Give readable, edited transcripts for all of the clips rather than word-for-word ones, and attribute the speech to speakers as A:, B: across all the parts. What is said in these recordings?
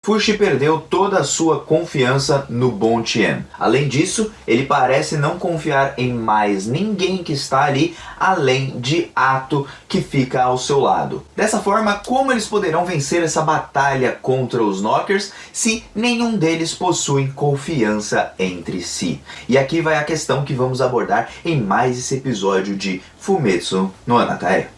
A: Fushi perdeu toda a sua confiança no Bon Tian. Além disso, ele parece não confiar em mais ninguém que está ali, além de Ato, que fica ao seu lado. Dessa forma, como eles poderão vencer essa batalha contra os Knockers se nenhum deles possui confiança entre si? E aqui vai a questão que vamos abordar em mais esse episódio de Fumetsu no Anatae.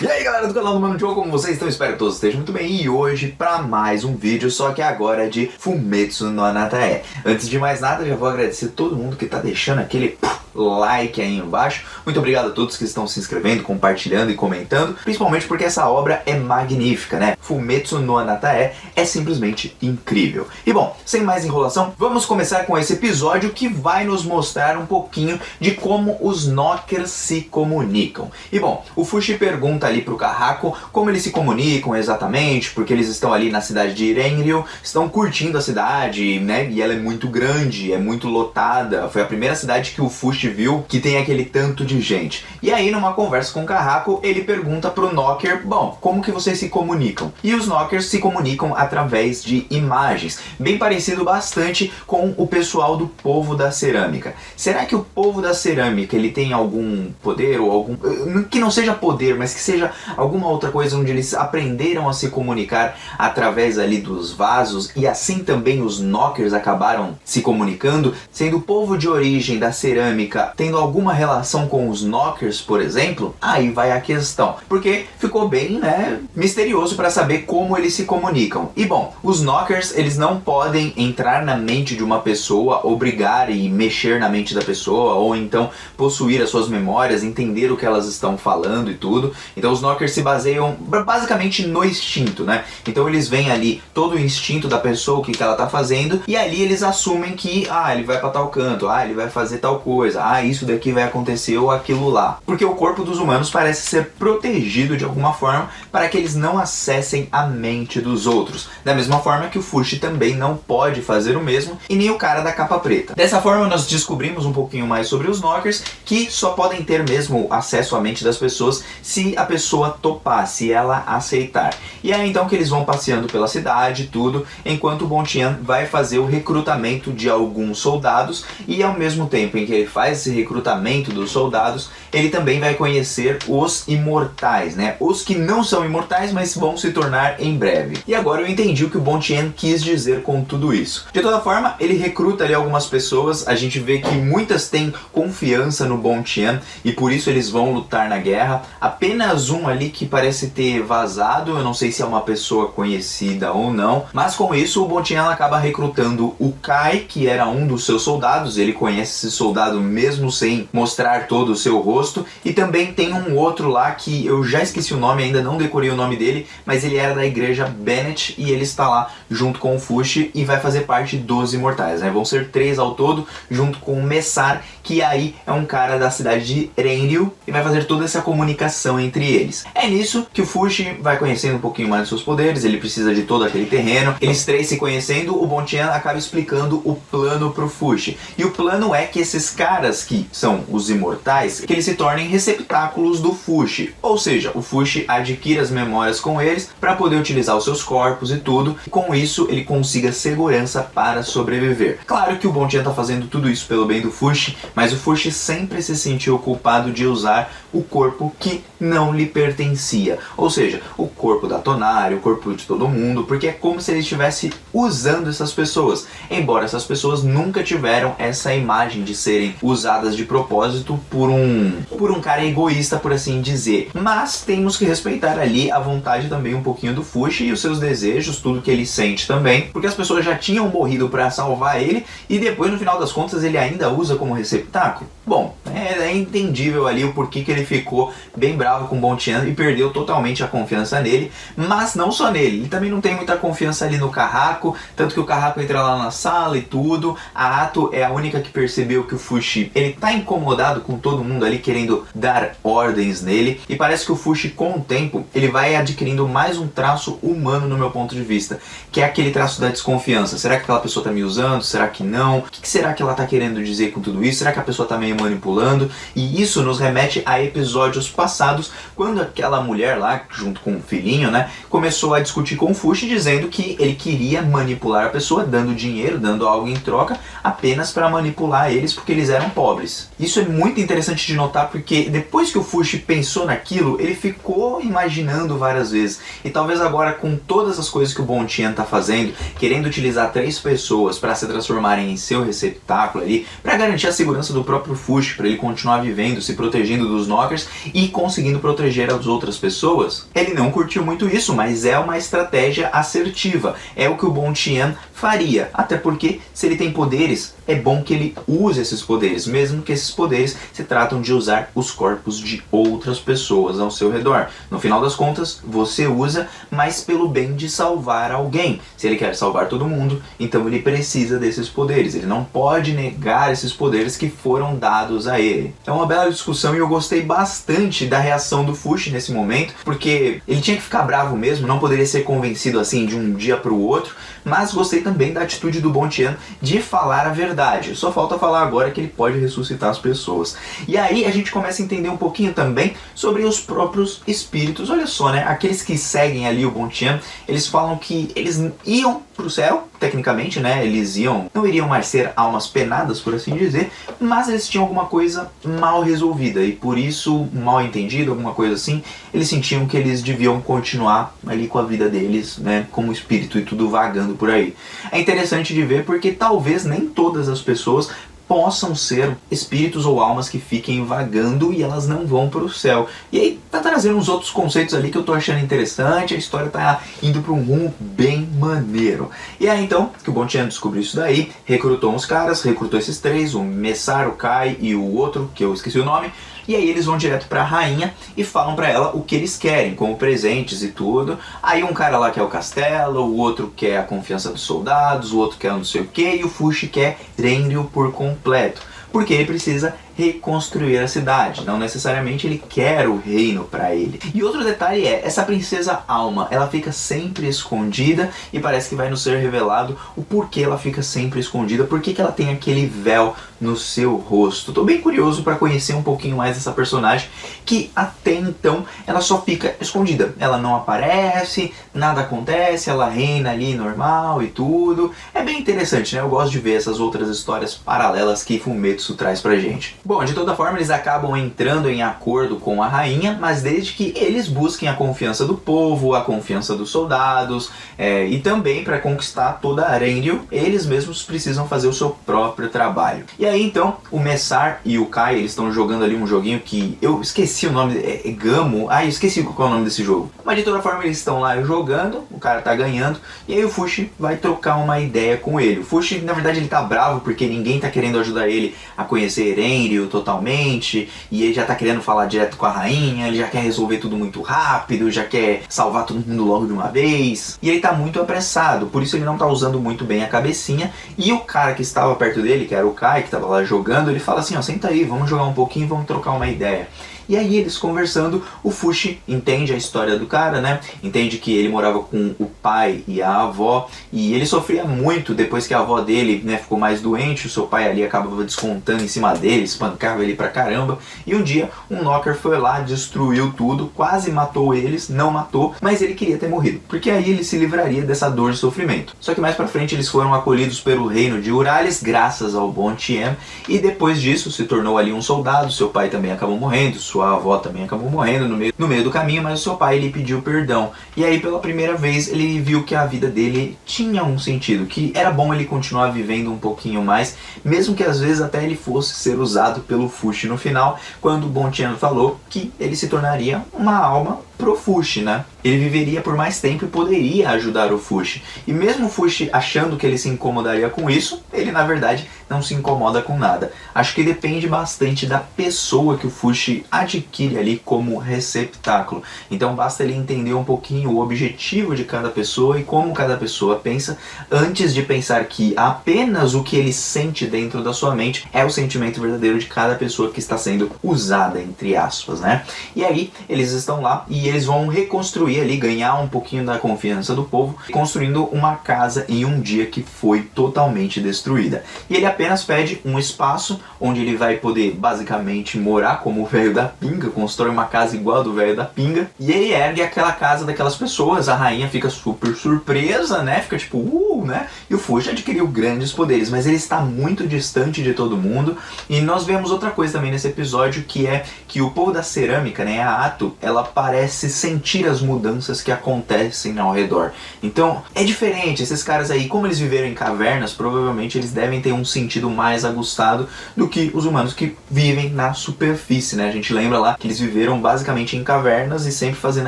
A: E aí galera do canal do Mano Joe, como vocês estão? Espero que todos estejam muito bem. E hoje para mais um vídeo, só que agora de Fumetsu no Anatae. Antes de mais nada, já vou agradecer todo mundo que tá deixando aquele like aí embaixo. Muito obrigado a todos que estão se inscrevendo, compartilhando e comentando, principalmente porque essa obra é magnífica, né? Fumetsu no Anatae é simplesmente incrível. E bom, sem mais enrolação, vamos começar com esse episódio que vai nos mostrar um pouquinho de como os Knockers se comunicam. E bom, o Fushi pergunta ali pro Kahako como eles se comunicam exatamente, porque eles estão ali na cidade de Irenryu, estão curtindo a cidade, né? E ela é muito grande, é muito lotada. Foi a primeira cidade que o Fushi viu que tem aquele tanto de gente. E aí, numa conversa com o Kahako, ele pergunta pro Knocker, bom, como que vocês se comunicam? E os Knockers se comunicam através de imagens, bem parecido bastante com o pessoal do povo da cerâmica. Será que o povo da cerâmica, ele tem algum poder ou algum... que não seja poder, mas que seja alguma outra coisa onde eles aprenderam a se comunicar através ali dos vasos e assim também os Knockers acabaram se comunicando, sendo o povo de origem da cerâmica tendo alguma relação com os Knockers, por exemplo? Aí vai a questão, porque ficou bem, né, misterioso para saber como eles se comunicam. E bom, os Knockers, eles não podem entrar na mente de uma pessoa, obrigar e mexer na mente da pessoa, ou então possuir as suas memórias, entender o que elas estão falando e tudo. Então os Knockers se baseiam basicamente no instinto, né? Então eles veem ali todo o instinto da pessoa, o que ela tá fazendo, e ali eles assumem que, ele vai para tal canto, ele vai fazer tal coisa, isso daqui vai acontecer ou aquilo lá. Porque o corpo dos humanos parece ser protegido de alguma forma para que eles não acessem a mente dos outros. Da mesma forma que o Fushi também não pode fazer o mesmo, e nem o cara da capa preta. Dessa forma nós descobrimos um pouquinho mais sobre os Knockers, que só podem ter mesmo acesso à mente das pessoas se a pessoa topar, se ela aceitar. E é então que eles vão passeando pela cidade, tudo, enquanto o Bon Tian vai fazer o recrutamento de alguns soldados, e ao mesmo tempo em que ele faz esse recrutamento dos soldados, ele também vai conhecer os imortais, né? Os que não são imortais, mas vão se tornar em breve. E agora eu entendi o que o Bon Tian quis dizer com tudo isso. De toda forma, ele recruta ali algumas pessoas, a gente vê que muitas têm confiança no Bon Tian e por isso eles vão lutar na guerra. Apenas um ali que parece ter vazado, eu não sei se é uma pessoa conhecida ou não, mas com isso o Bon Tian acaba recrutando o Kai, que era um dos seus soldados. Ele conhece esse soldado mesmo sem mostrar todo o seu rosto, e também tem um outro lá que eu já esqueci o nome, ainda não decorei o nome dele, mas ele era da igreja Bennett e ele está lá junto com o Fushi e vai fazer parte dos imortais, né? Vão ser 3 ao todo, junto com o Messar, que aí é um cara da cidade de Irenryu e vai fazer toda essa comunicação entre eles. É nisso que o Fushi vai conhecendo um pouquinho mais dos seus poderes, ele precisa de todo aquele terreno, eles 3 se conhecendo, o Bon Tian acaba explicando o plano pro Fushi. E o plano é que esses caras que são os imortais, que eles se tornem receptáculos do Fushi. Ou seja, o Fushi adquire as memórias com eles para poder utilizar os seus corpos e tudo, e com isso ele consiga segurança para sobreviver. Claro que o Bon Tian tá fazendo tudo isso pelo bem do Fushi, mas o Fushi sempre se sentiu culpado de usar o corpo que não lhe pertencia. Ou seja, o corpo da Tonari, o corpo de todo mundo, porque é como se ele estivesse usando essas pessoas. Embora essas pessoas nunca tiveram essa imagem de serem usadas de propósito por um cara egoísta, por assim dizer. Mas temos que respeitar ali a vontade também um pouquinho do Fushi e os seus desejos, tudo que ele sente também, porque as pessoas já tinham morrido para salvar ele e depois no final das contas ele ainda usa como receptáculo. Bom, é entendível ali o porquê que ele ficou bem bravo com o Bon Tian e perdeu totalmente a confiança nele, mas não só nele, ele também não tem muita confiança ali no Kahako, tanto que o Kahako entra lá na sala e tudo. A Ato é a única que percebeu que o Fushi Fushi, ele tá incomodado com todo mundo ali querendo dar ordens nele, e parece que o Fushi, com o tempo, ele vai adquirindo mais um traço humano no meu ponto de vista, que é aquele traço da desconfiança. Será que aquela pessoa tá me usando? Será que não? O que será que ela tá querendo dizer com tudo isso? Será que a pessoa tá meio manipulando? E isso nos remete a episódios passados, quando aquela mulher lá, junto com o filhinho, né, começou a discutir com o Fushi, dizendo que ele queria manipular a pessoa, dando dinheiro, dando algo em troca, apenas para manipular eles, porque eles eram pobres. Isso é muito interessante de notar, porque depois que o Fushi pensou naquilo, ele ficou imaginando várias vezes. E talvez agora, com todas as coisas que o Bon Tian tá fazendo, querendo utilizar 3 pessoas para se transformarem em seu receptáculo ali, para garantir a segurança do próprio Fushi, para ele continuar vivendo, se protegendo dos Knockers e conseguindo proteger as outras pessoas, ele não curtiu muito isso, mas é uma estratégia assertiva. É o que o Bon Tian faria, até porque se ele tem poderes, é bom que ele use esses poderes, mesmo que esses poderes se tratam de usar os corpos de outras pessoas ao seu redor. No final das contas, você usa, mas pelo bem de salvar alguém. Se ele quer salvar todo mundo, então ele precisa desses poderes. Ele não pode negar esses poderes que foram dados a ele. É uma bela discussão e eu gostei bastante da reação do Fushi nesse momento, porque ele tinha que ficar bravo mesmo, não poderia ser convencido assim de um dia para o outro, mas gostei também da atitude do Bon Tian de falar a verdade. Só falta falar agora que ele pode ressuscitar as pessoas. E aí a gente começa a entender um pouquinho também sobre os próprios espíritos. Olha só, né? Aqueles que seguem ali o Bon Tian, eles falam que eles iam pro céu, tecnicamente, né? Eles não iriam mais ser almas penadas, por assim dizer, mas eles tinham alguma coisa mal resolvida e por isso, mal entendido, alguma coisa assim, eles sentiam que eles deviam continuar ali com a vida deles, né? Como espírito e tudo vagando por aí. É interessante de ver porque talvez nem todas as pessoas possam ser espíritos ou almas que fiquem vagando e elas não vão para o céu. E aí tá trazendo uns outros conceitos ali que eu tô achando interessante, a história tá indo para um rumo bem maneiro. E aí então, que o Bon Tian descobriu isso daí, recrutou uns caras, recrutou esses 3, o Messar, o Kai e o outro, que eu esqueci o nome, e aí eles vão direto pra rainha e falam pra ela o que eles querem, como presentes e tudo. Aí um cara lá quer o castelo, o outro quer a confiança dos soldados, o outro quer não sei o que, e o Fushi quer Renryu por completo, porque ele precisa reconstruir a cidade, não necessariamente ele quer o reino para ele. E outro detalhe é, essa princesa Alma, ela fica sempre escondida e parece que vai nos ser revelado o porquê ela fica sempre escondida, por que ela tem aquele véu no seu rosto. Tô bem curioso para conhecer um pouquinho mais dessa personagem, que até então ela só fica escondida, ela não aparece, nada acontece, ela reina ali normal e tudo. É bem interessante, né? Eu gosto de ver essas outras histórias paralelas que Fumetsu traz pra gente. Bom, de toda forma eles acabam entrando em acordo com a rainha, mas desde que eles busquem a confiança do povo, a confiança dos soldados, e também para conquistar toda a Renryu, eles mesmos precisam fazer o seu próprio trabalho. E aí então, o Messar e o Kai, eles estão jogando ali um joguinho que eu esqueci o nome, é Gamo, eu esqueci qual é o nome desse jogo. Mas de toda forma eles estão lá jogando, o cara tá ganhando, e aí o Fushi vai trocar uma ideia com ele. O Fushi, na verdade, ele tá bravo porque ninguém tá querendo ajudar ele a conhecer Renryu totalmente, e ele já tá querendo falar direto com a rainha, ele já quer resolver tudo muito rápido, já quer salvar todo mundo logo de uma vez, e ele tá muito apressado, por isso ele não tá usando muito bem a cabecinha, e o cara que estava perto dele, que era o Kai, que tava lá jogando, ele fala assim, ó, senta aí, vamos jogar um pouquinho, vamos trocar uma ideia. E aí eles conversando, o Fushi entende a história do cara, né? Entende que ele morava com o pai e a avó, e ele sofria muito depois que a avó dele, né, ficou mais doente, o seu pai ali acabava descontando em cima dele, espancava ele pra caramba, e um dia um Knocker foi lá, destruiu tudo, quase matou eles, não matou, mas ele queria ter morrido, porque aí ele se livraria dessa dor e sofrimento. Só que mais pra frente eles foram acolhidos pelo reino de Uralis, graças ao Bon Tian, e depois disso se tornou ali um soldado, seu pai também acabou morrendo, sua avó também acabou morrendo no meio do caminho, mas o seu pai lhe pediu perdão. E aí pela primeira vez ele viu que a vida dele tinha um sentido, que era bom ele continuar vivendo um pouquinho mais, mesmo que às vezes até ele fosse ser usado pelo Fushi no final, quando o Bon Tian falou que ele se tornaria uma alma pro Fushi, né? Ele viveria por mais tempo e poderia ajudar o Fushi. E mesmo o Fushi achando que ele se incomodaria com isso, ele na verdade não se incomoda com nada. Acho que depende bastante da pessoa que o Fushi adquire ali como receptáculo. Então basta ele entender um pouquinho o objetivo de cada pessoa e como cada pessoa pensa, antes de pensar que apenas o que ele sente dentro da sua mente é o sentimento verdadeiro de cada pessoa que está sendo usada, entre aspas, né? E aí eles estão lá e eles vão reconstruir ali, ganhar um pouquinho da confiança do povo, construindo uma casa em um dia que foi totalmente destruída. E ele apenas pede um espaço onde ele vai poder basicamente morar como o velho da pinga, constrói uma casa igual a do velho da pinga, e ele ergue aquela casa daquelas pessoas. A rainha fica super surpresa, né? Fica tipo, né? E o Fushi adquiriu grandes poderes, mas ele está muito distante de todo mundo. E nós vemos outra coisa também nesse episódio, que é que o povo da cerâmica, né, a Ato, ela parece sentir as mudanças que acontecem ao redor. Então é diferente, esses caras aí, como eles viveram em cavernas, provavelmente eles devem ter um sentido mais aguçado do que os humanos que vivem na superfície, né? A gente lembra lá que eles viveram basicamente em cavernas e sempre fazendo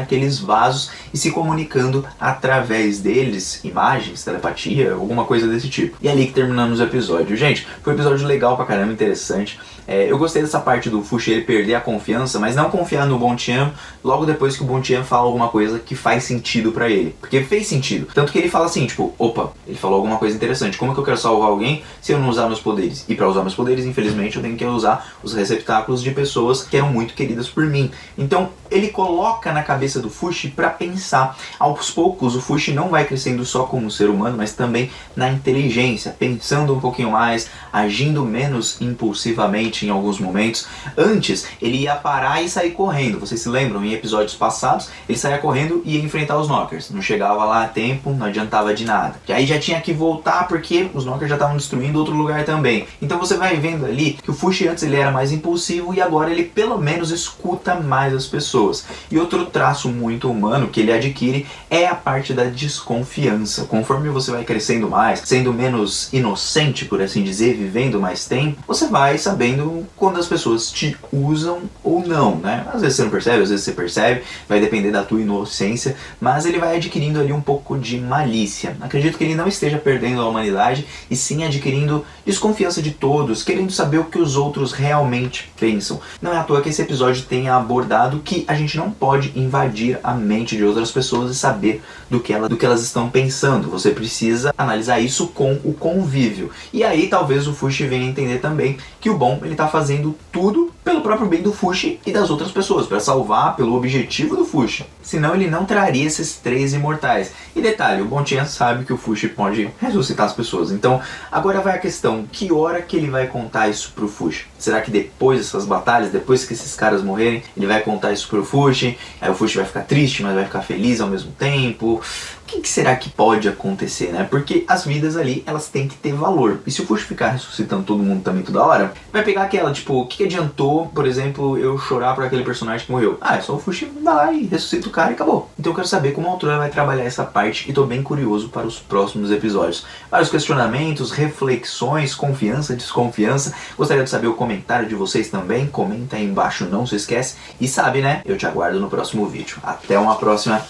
A: aqueles vasos e se comunicando através deles, imagens, telepatia, alguma coisa desse tipo. E é ali que terminamos o episódio. Gente, foi um episódio legal pra caramba, interessante. Eu gostei dessa parte do Fushi ele perder a confiança, mas não confiar no Bontian logo depois que o Bontian fala alguma coisa que faz sentido pra ele. Porque fez sentido. Tanto que ele fala assim, tipo, opa, ele falou alguma coisa interessante. Como é que eu quero salvar alguém se eu não usar meus poderes? E pra usar meus poderes, infelizmente, eu tenho que usar os receptáculos de pessoas que eram muito queridas por mim. Então, ele coloca na cabeça do Fushi pra pensar. Aos poucos, o Fushi não vai crescendo só como ser humano, mas também na inteligência, pensando um pouquinho mais, agindo menos impulsivamente em alguns momentos. Antes, ele ia parar e sair correndo. Vocês se lembram? Em episódios passados, ele saía correndo e ia enfrentar os Knockers. Não chegava lá a tempo, não adiantava de nada. E aí já tinha que voltar porque os Knockers já estavam destruindo outro lugar também. Então você vai vendo ali que o Fushi antes ele era mais impulsivo e agora ele pelo menos escuta mais as pessoas. E outro traço muito humano que ele adquire é a parte da desconfiança. Conforme você vai crescendo mais, sendo menos inocente, por assim dizer, vivendo mais tempo, você vai sabendo quando as pessoas te usam ou não, né? Às vezes você não percebe, às vezes você percebe, vai depender da tua inocência, mas ele vai adquirindo ali um pouco de malícia. Acredito que ele não esteja perdendo a humanidade, e sim adquirindo desconfiança de todos, querendo saber o que os outros realmente pensam. Não é à toa que esse episódio tenha abordado que a gente não pode invadir a mente de outras pessoas e saber do que elas estão pensando. Você precisa analisar isso com o convívio. E aí talvez o Fushi venha entender também que o bom, ele tá fazendo tudo pelo próprio bem do Fushi e das outras pessoas, para salvar pelo objetivo do Fushi. Senão ele não traria esses 3 imortais. E detalhe, o Bontian sabe que o Fushi pode ressuscitar as pessoas. Então agora vai a questão, que hora que ele vai contar isso pro Fushi? Será que depois dessas batalhas, depois que esses caras morrerem, ele vai contar isso pro Fushi? Aí o Fushi vai ficar triste, mas vai ficar feliz ao mesmo tempo? O que será que pode acontecer, né? Porque as vidas ali, elas têm que ter valor. E se o Fushi ficar ressuscitando todo mundo também toda hora, vai pegar aquela, tipo, o que adiantou, por exemplo, eu chorar por aquele personagem que morreu? Ah, é só o Fushi vai lá e ressuscita o cara e acabou. Então eu quero saber como a autora vai trabalhar essa parte e tô bem curioso para os próximos episódios. Vários questionamentos, reflexões, confiança, desconfiança. Gostaria de saber o comentário de vocês também. Comenta aí embaixo, não se esquece. E sabe, né? Eu te aguardo no próximo vídeo. Até uma próxima.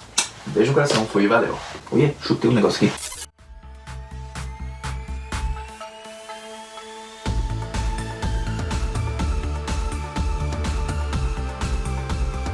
A: Beijo no coração, fui e valeu. Ui, chutei um negócio aqui.